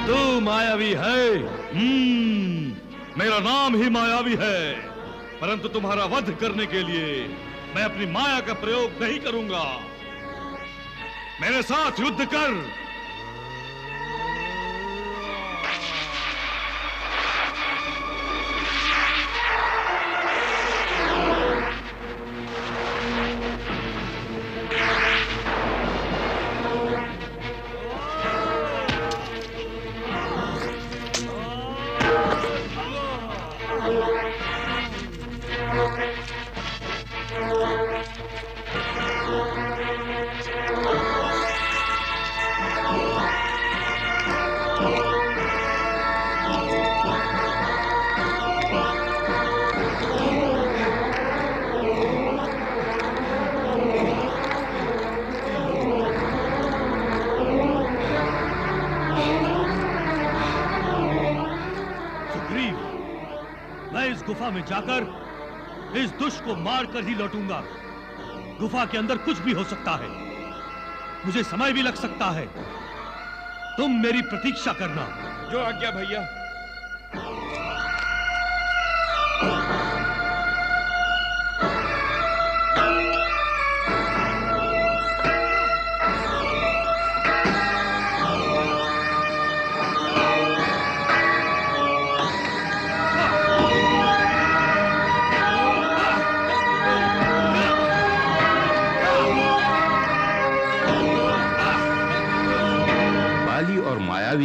तू मायावी है। मेरा नाम ही मायावी है, परंतु तुम्हारा वध करने के लिए मैं अपनी माया का प्रयोग नहीं करूंगा। मेरे साथ युद्ध कर। गुफा में जाकर इस दुष्ट को मारकर ही लौटूंगा। गुफा के अंदर कुछ भी हो सकता है, मुझे समय भी लग सकता है। तुम मेरी प्रतीक्षा करना। जो आज्ञा भैया।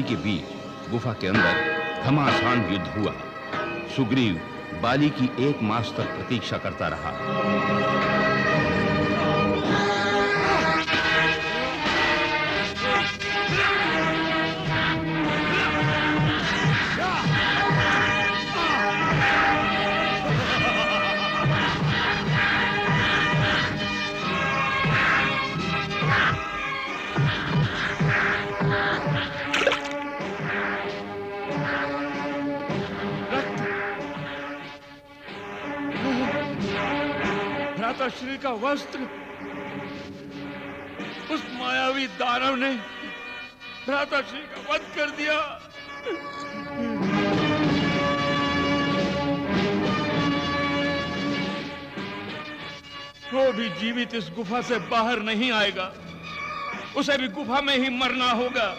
के बीच गुफा के अंदर घमासान युद्ध हुआ। सुग्रीव बाली की 1 मास तक प्रतीक्षा करता रहा। श्री का वस्त्र, उस मायावी दानव ने भ्राताश्री का वध कर दिया। वो भी जीवित इस गुफा से बाहर नहीं आएगा, उसे भी गुफा में ही मरना होगा।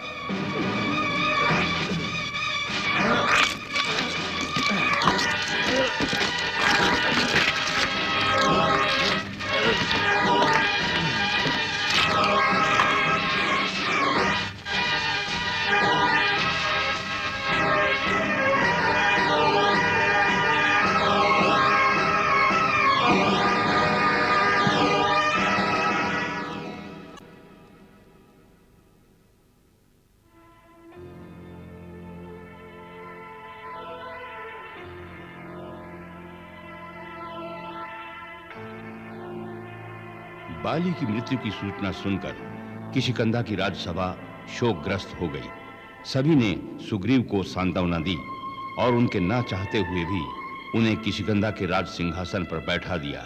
बाली की मृत्यु की सूचना सुनकर किशिकंधा की राजसभा शोकग्रस्त हो गई। सभी ने सुग्रीव को सांत्वना दी और उनके ना चाहते हुए भी उन्हें किशिकंधा के राज सिंहासन पर बैठा दिया।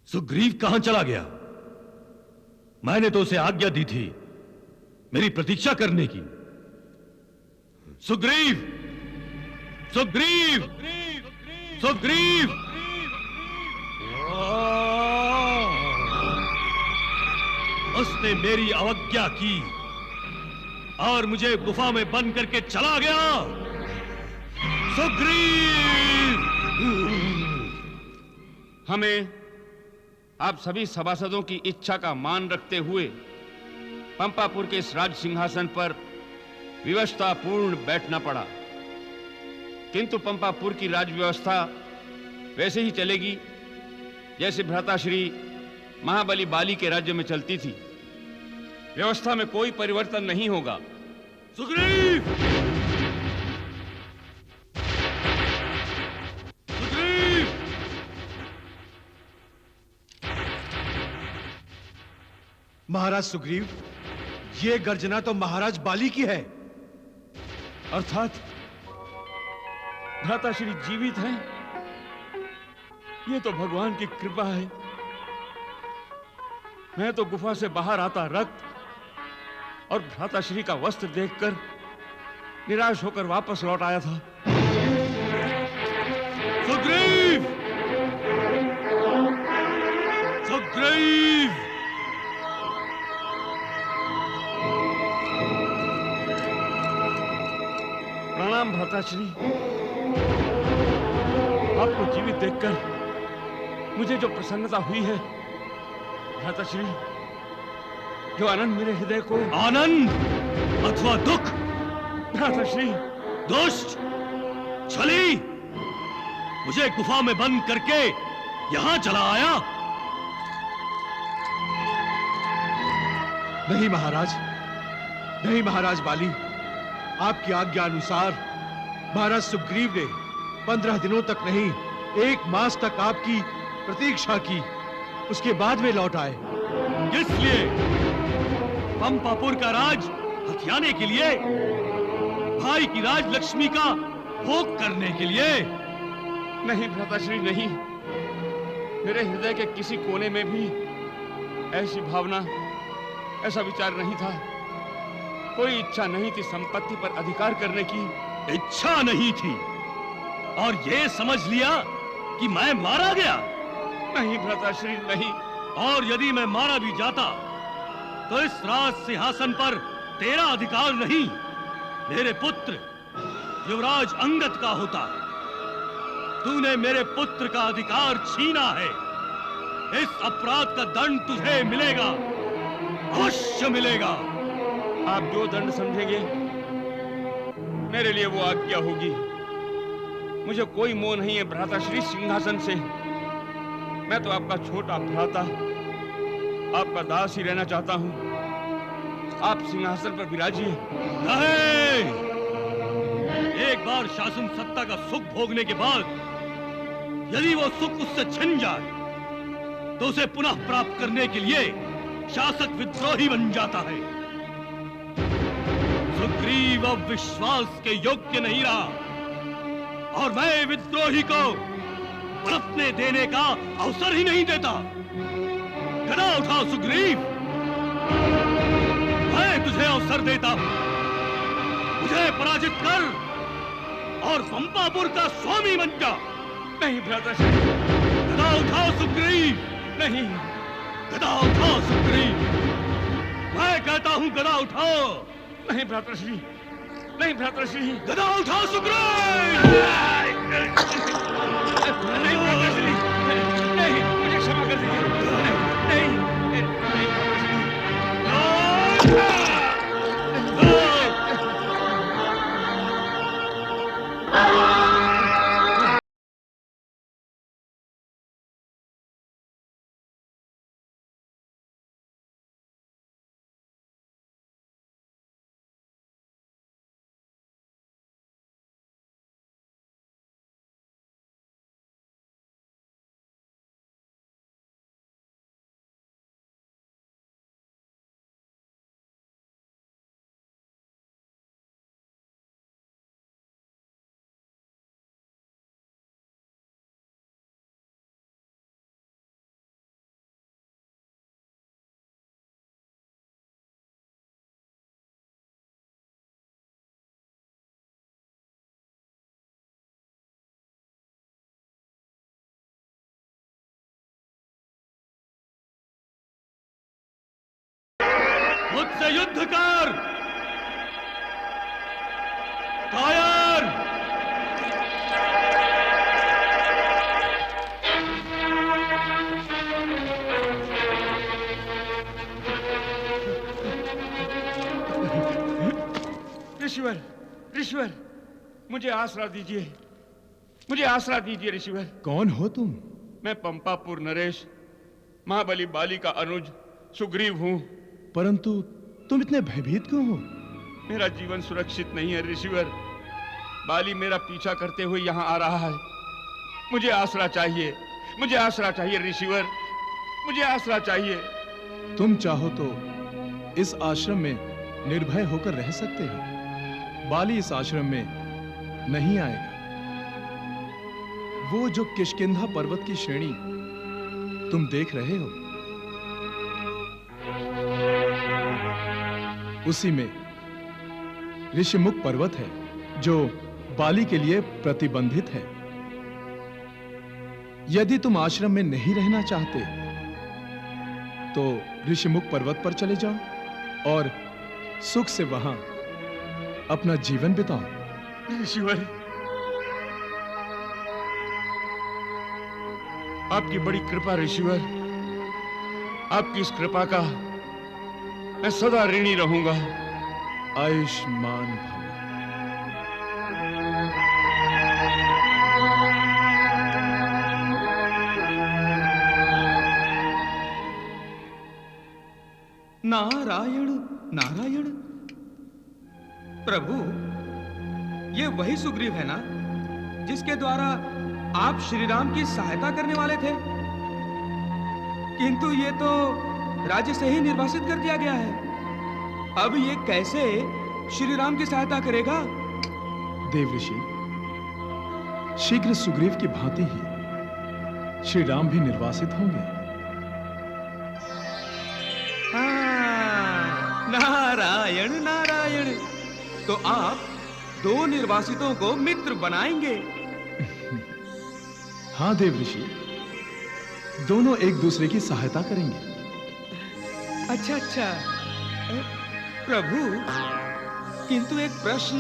सुग्रीव कहां चला गया? मैंने तो उसे आज्ञा दी थी मेरी प्रतीक्षा करने की। सुग्रीव, सुग्रीव, सुग्रीव, उसने मेरी अवज्ञा की और मुझे गुफा में बंद करके चला गया। सुग्रीव! हमें आप सभी सभासदों की इच्छा का मान रखते हुए पंपापुर के इस राज सिंहासन पर विवशता पूर्ण बैठना पड़ा, किंतु पंपापुर की राज व्यवस्था वैसे ही चलेगी जैसे भ्राताश्री महाबली बाली के राज्य में चलती थी। व्यवस्था में कोई परिवर्तन नहीं होगा। सुग्रीव! सुग्रीव! महाराज सुग्रीव, ये गर्जना तो महाराज बाली की है। अर्थात भ्राताश्री जीवित हैं? ये तो भगवान की कृपा है। मैं तो गुफा से बाहर आता रक्त और भ्राताश्री का वस्त्र देखकर निराश होकर वापस लौट आया था। सुग्रीव! सुग्रीव! प्रणाम भ्राताश्री। आपको जीवित देखकर मुझे जो प्रसन्नता हुई है भ्राताश्री, जो आनंद मेरे हृदय को। आनंद अथवा दुख? भ्राताश्री! दुष्ट, छली, मुझे गुफा में बंद करके यहां चला आया? नहीं महाराज, नहीं महाराज बाली। आपकी आज्ञा अनुसार महाराज सुग्रीव ने 15 दिनों तक नहीं, 1 मास तक आपकी प्रतीक्षा की। उसके बाद वे लौट आए। किस लिए? पंपापुर का राज हथियाने के लिए? भाई की राजलक्ष्मी का भोग करने के लिए? नहीं भ्राताश्री, नहीं। मेरे हृदय के किसी कोने में भी ऐसी भावना, ऐसा विचार नहीं था। कोई इच्छा नहीं थी संपत्ति पर अधिकार करने की। इच्छा नहीं थी और ये समझ लिया कि मैं मारा गया? नहीं भ्राताश्री, नहीं। और यदि मैं मारा भी जाता तो इस राज सिंहासन पर तेरा अधिकार नहीं, मेरे पुत्र युवराज अंगद का होता। तूने मेरे पुत्र का अधिकार छीना है। इस अपराध का दंड तुझे मिलेगा, अवश्य मिलेगा। आप जो दंड समझेंगे मेरे लिए वो आज्ञा होगी। मुझे कोई मोह नहीं है भ्राताश्री सिंहासन से। मैं तो आपका छोटा भ्राता, आपका दास ही रहना चाहता हूं। आप सिंहासन पर विराजिए। नहीं, एक बार शासन सत्ता का सुख भोगने के बाद यदि वो सुख उससे छिन जाए तो उसे पुनः प्राप्त करने के लिए शासक विद्रोही बन जाता है। सुग्रीव अब विश्वास के योग्य नहीं रहा और मैं विद्रोही को पलटने देने का अवसर ही नहीं देता। गदा उठाओ सुग्रीव, मैं तुझे अवसर देता हूं। मुझे पराजित कर और पंपापुर का स्वामी बन जा। नहीं भ्राताश्री। गदा उठाओ सुग्रीव। नहीं। गदा उठाओ सुग्रीव, मैं कहता हूं गदा उठाओ। नहीं भ्राताश्री, नहीं भ्राताश्री। गदा उठाओ सुग्रीव। नहीं भ्राताश्री, नहीं, मुझे क्षमा कर दीजिए। नहीं, नहीं, नहीं भ्राताश्री। मुझसे युद्ध कर कायर। ऋषिवर, ऋषिवर, मुझे आसरा दीजिए, मुझे आसरा दीजिए ऋषिवर। कौन हो तुम? मैं पंपापुर नरेश, महाबली बाली का अनुज सुग्रीव हूं। परंतु तुम इतने भयभीत क्यों हो? मेरा जीवन सुरक्षित नहीं है ऋषिवर। बाली मेरा पीछा करते हुए यहाँ आ रहा है। मुझे आसरा चाहिए, मुझे आसरा चाहिए ऋषिवर, मुझे आसरा चाहिए। तुम चाहो तो इस आश्रम में निर्भय होकर रह सकते हो। बाली इस आश्रम में नहीं आएगा। वो जो किष्किंधा पर्वत की श्रेणी तुम देख रहे हो, उसी में ऋषिमुख पर्वत है जो बाली के लिए प्रतिबंधित है। यदि तुम आश्रम में नहीं रहना चाहते तो ऋषिमुख पर्वत पर चले जाओ और सुख से वहां अपना जीवन बिताओ। ऋषिवर, आपकी बड़ी कृपा ऋषिवर, आपकी इस कृपा का मैं सदा ऋणी रहूंगा। आयुष्मान भव। नारायण नारायण। प्रभु, ये वही सुग्रीव है ना जिसके द्वारा आप श्री राम की सहायता करने वाले थे? किंतु ये तो राज्य से ही निर्वासित कर दिया गया है। अब ये कैसे श्री राम की सहायता करेगा? देव ऋषि, शीघ्र सुग्रीव की भांति ही श्री राम भी निर्वासित होंगे। नारायण नारायण। तो आप दो निर्वासितों को मित्र बनाएंगे? हां देव ऋषि, दोनों एक दूसरे की सहायता करेंगे। अच्छा अच्छा। प्रभु, किंतु एक प्रश्न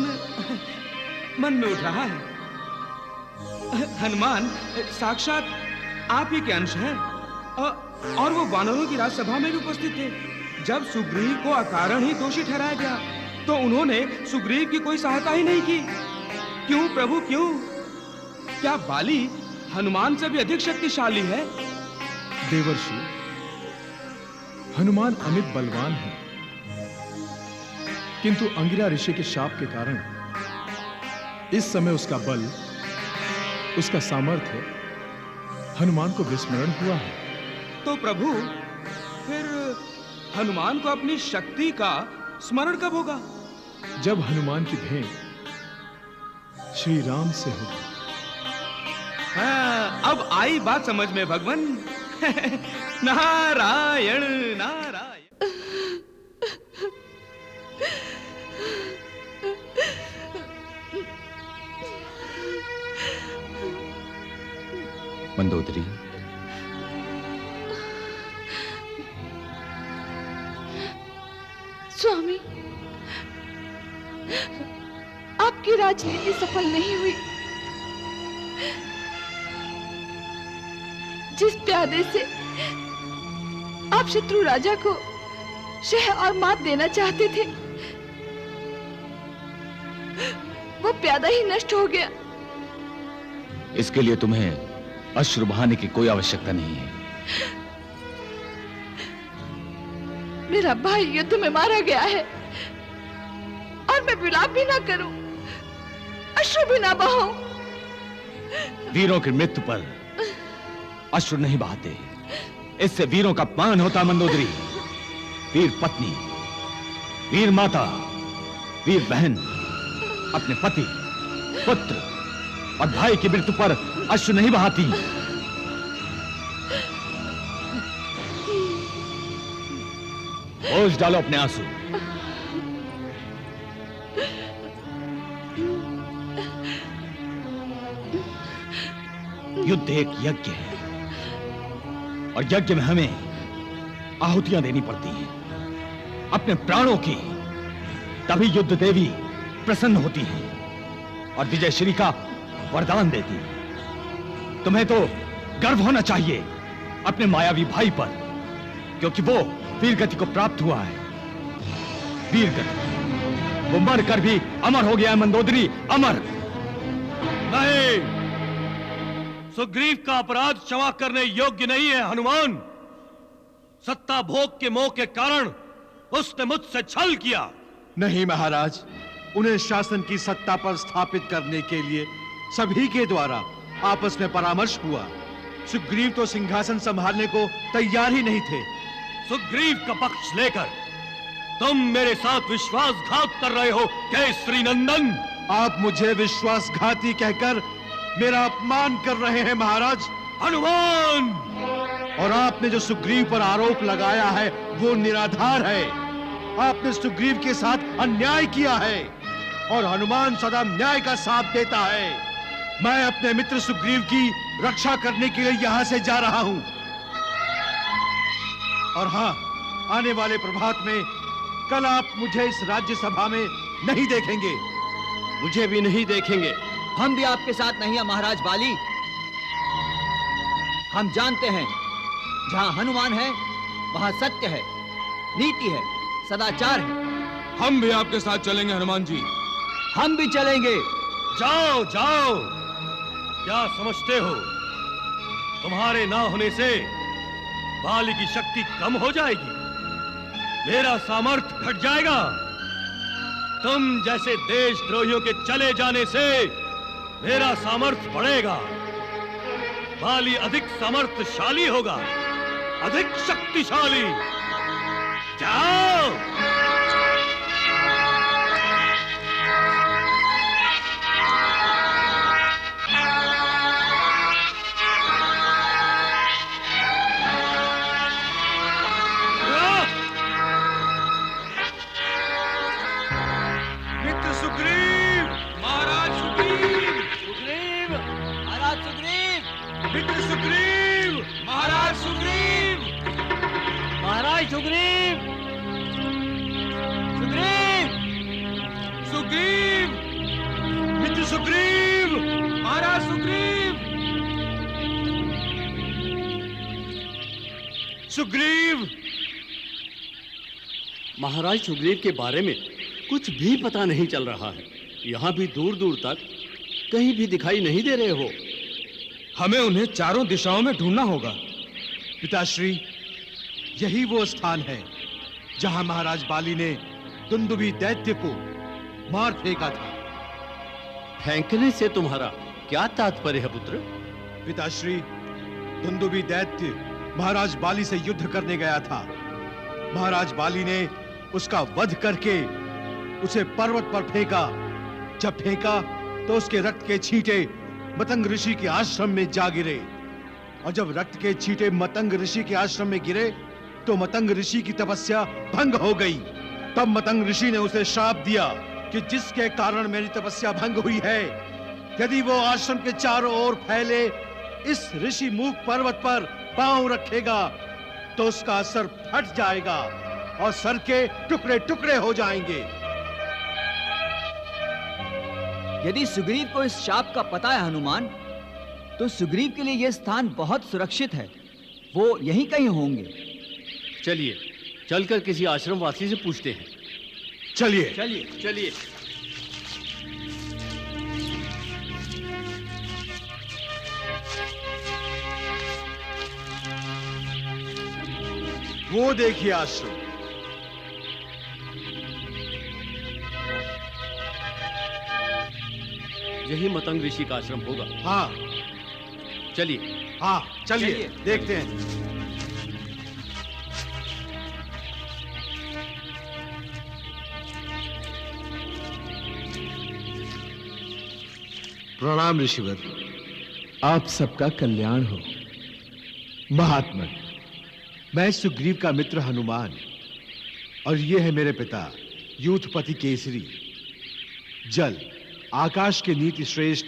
मन में उठ रहा है। हनुमान साक्षात आप ही के अंश हैं और वो वानरों की राजसभा में भी उपस्थित थे। जब सुग्रीव को अकारण ही दोषी ठहराया गया तो उन्होंने सुग्रीव की कोई सहायता ही नहीं की। क्यों प्रभु, क्यों? क्या बाली हनुमान से भी अधिक शक्तिशाली है? देवर्षि, हनुमान अमित बलवान है, किंतु अंगिरा ऋषि के शाप के कारण इस समय उसका बल, उसका सामर्थ्य हनुमान को विस्मरण हुआ है। तो प्रभु, फिर हनुमान को अपनी शक्ति का स्मरण कब होगा? जब हनुमान की भेंट श्री राम से होगी। हाँ, अब आई बात समझ में भगवान। नारायण नारायण। मंदोदरी, स्वामी, आपकी राजनीति सफल नहीं हुई। जिस प्यादे से आप शत्रु राजा को शह और मात देना चाहते थे, वो प्यादा ही नष्ट हो गया। इसके लिए तुम्हें अश्रु बहाने की कोई आवश्यकता नहीं है। मेरा भाई युद्ध में मारा गया है और मैं विलाप भी ना करूं, अश्रु भी ना बहाऊं। वीरों की मृत्यु पर अश्रु नहीं बहाते, इससे वीरों का अपमान होता। मंदोदरी, वीर पत्नी, वीर माता, वीर बहन अपने पति, पुत्र और भाई की मृत्यु पर अश्रु नहीं बहाती। ओझ डालो अपने आंसू। युद्ध एक यज्ञ है और यज्ञ में हमें आहुतियां देनी पड़ती हैं, अपने प्राणों की। तभी युद्ध देवी प्रसन्न होती है और विजयश्री का वरदान देती है। तुम्हें तो गर्व होना चाहिए अपने मायावी भाई पर, क्योंकि वो वीर गति को प्राप्त हुआ है। वीर गति, वो मर कर भी अमर हो गया है मंदोदरी, अमर। नहीं, सुग्रीव का अपराध क्षमा करने योग्य नहीं है हनुमान। सत्ता भोग के मोह के कारण उसने मुझसे छल किया। नहीं महाराज, उन्हें शासन की सत्ता पर स्थापित करने के लिए सभी के द्वारा आपस में परामर्श हुआ। सुग्रीव तो सिंहासन संभालने को तैयार ही नहीं थे। सुग्रीव का पक्ष लेकर तुम मेरे साथ विश्वासघात कर रहे हो केसरी नंदन। आप मुझे विश्वासघाती कहकर मेरा अपमान कर रहे हैं महाराज। हनुमान! और आपने जो सुग्रीव पर आरोप लगाया है वो निराधार है। आपने सुग्रीव के साथ अन्याय किया है और हनुमान सदा न्याय का साथ देता है। मैं अपने मित्र सुग्रीव की रक्षा करने के लिए यहां से जा रहा हूं। और हां, आने वाले प्रभात में कल आप मुझे इस राज्यसभा में नहीं देखेंगे। मुझे भी नहीं देखेंगे। हम भी आपके साथ नहीं है महाराज बाली। हम जानते हैं जहां हनुमान है वहां सत्य है, नीति है, सदाचार है। हम भी आपके साथ चलेंगे हनुमान जी। हम भी चलेंगे। जाओ जाओ, क्या समझते हो तुम्हारे ना होने से बाली की शक्ति कम हो जाएगी, मेरा सामर्थ्य घट जाएगा? तुम जैसे देशद्रोहियों के चले जाने से मेरा सामर्थ्य बढ़ेगा। बाली अधिक सामर्थ्यशाली होगा, अधिक शक्तिशाली। जाओ। मित्र सुग्रीव! महाराज सुग्रीव! महाराज सुग्रीव! मित्र सुग्रीव! महाराज सुग्रीव! महाराज सुग्रीव! सुग्रीव! सुग्रीव! मित्र सुग्रीव! महाराज सुग्रीव! सुग्रीव! महाराज सुग्रीव के बारे में कुछ भी पता नहीं चल रहा है। यहाँ भी दूर दूर तक कहीं भी दिखाई नहीं दे रहे हो। हमें उन्हें चारों दिशाओं में ढूंढना होगा। पिताश्री, यही वो स्थान है जहां महाराज बाली ने दुंदुभी दैत्य को मार फेंका था। फेंकने से तुम्हारा क्या तात्पर्य है पुत्र? पिताश्री, दुंदुभी दैत्य महाराज बाली से युद्ध करने गया था। महाराज बाली ने उसका वध करके उसे पर्वत पर फेंका। जब फेंका तो उसके रक्त के छींटे मतंग ऋषि के आश्रम में जा गिरे। और जब रक्त के छींटे मतंग ऋषि के आश्रम में गिरे तो मतंग ऋषि की तपस्या भंग हो गई। तब मतंग ऋषि ने उसे श्राप दिया कि जिसके कारण मेरी तपस्या भंग हुई है, यदि वो आश्रम के चारों ओर फैले इस ऋषि मूक पर्वत पर पांव रखेगा तो उसका सर फट जाएगा और सर के टुकड़े टुकड़े हो जाएंगे। यदि सुग्रीव को इस शाप का पता है हनुमान, तो सुग्रीव के लिए यह स्थान बहुत सुरक्षित है। वो यहीं कहीं होंगे। चलिए चलकर किसी आश्रम वासी से पूछते हैं। चलिए चलिए। चलिए। वो देखिए आश्रम। यही मतंग ऋषि का आश्रम होगा। हाँ चलिए। हाँ, चलिए चलिए। देखते हैं। प्रणाम ऋषिवर। आप सबका कल्याण हो। महात्मा, मैं सुग्रीव का मित्र हनुमान और ये है मेरे पिता यूथपति केसरी। जल, आकाश के नीति श्रेष्ठ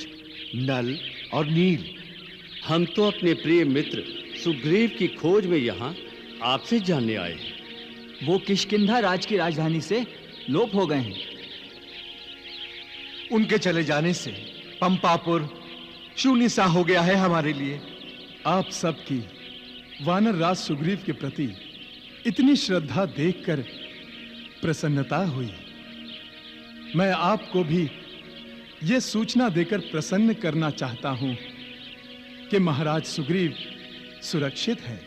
नल और नील। हम तो अपने प्रिय मित्र सुग्रीव की खोज में यहाँ आपसे जानने आए हैं। वो किष्किंधा राज की राजधानी से लोप हो गए हैं। उनके चले जाने से पंपापुर शून्य सा हो गया है हमारे लिए। आप सबकी वानर राज सुग्रीव के प्रति इतनी श्रद्धा देखकर प्रसन्नता हुई। मैं आपको भी यह सूचना देकर प्रसन्न करना चाहता हूं कि महाराज सुग्रीव सुरक्षित हैं।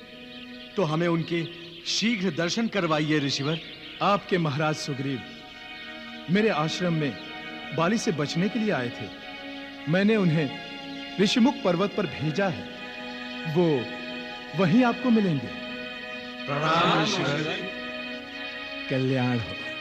तो हमें उनके शीघ्र दर्शन करवाइए ऋषिवर। आपके महाराज सुग्रीव मेरे आश्रम में बाली से बचने के लिए आए थे। मैंने उन्हें ऋषिमुख पर्वत पर भेजा है। वो वहीं आपको मिलेंगे। प्रणाम ऋषिवर। कल्याण हो।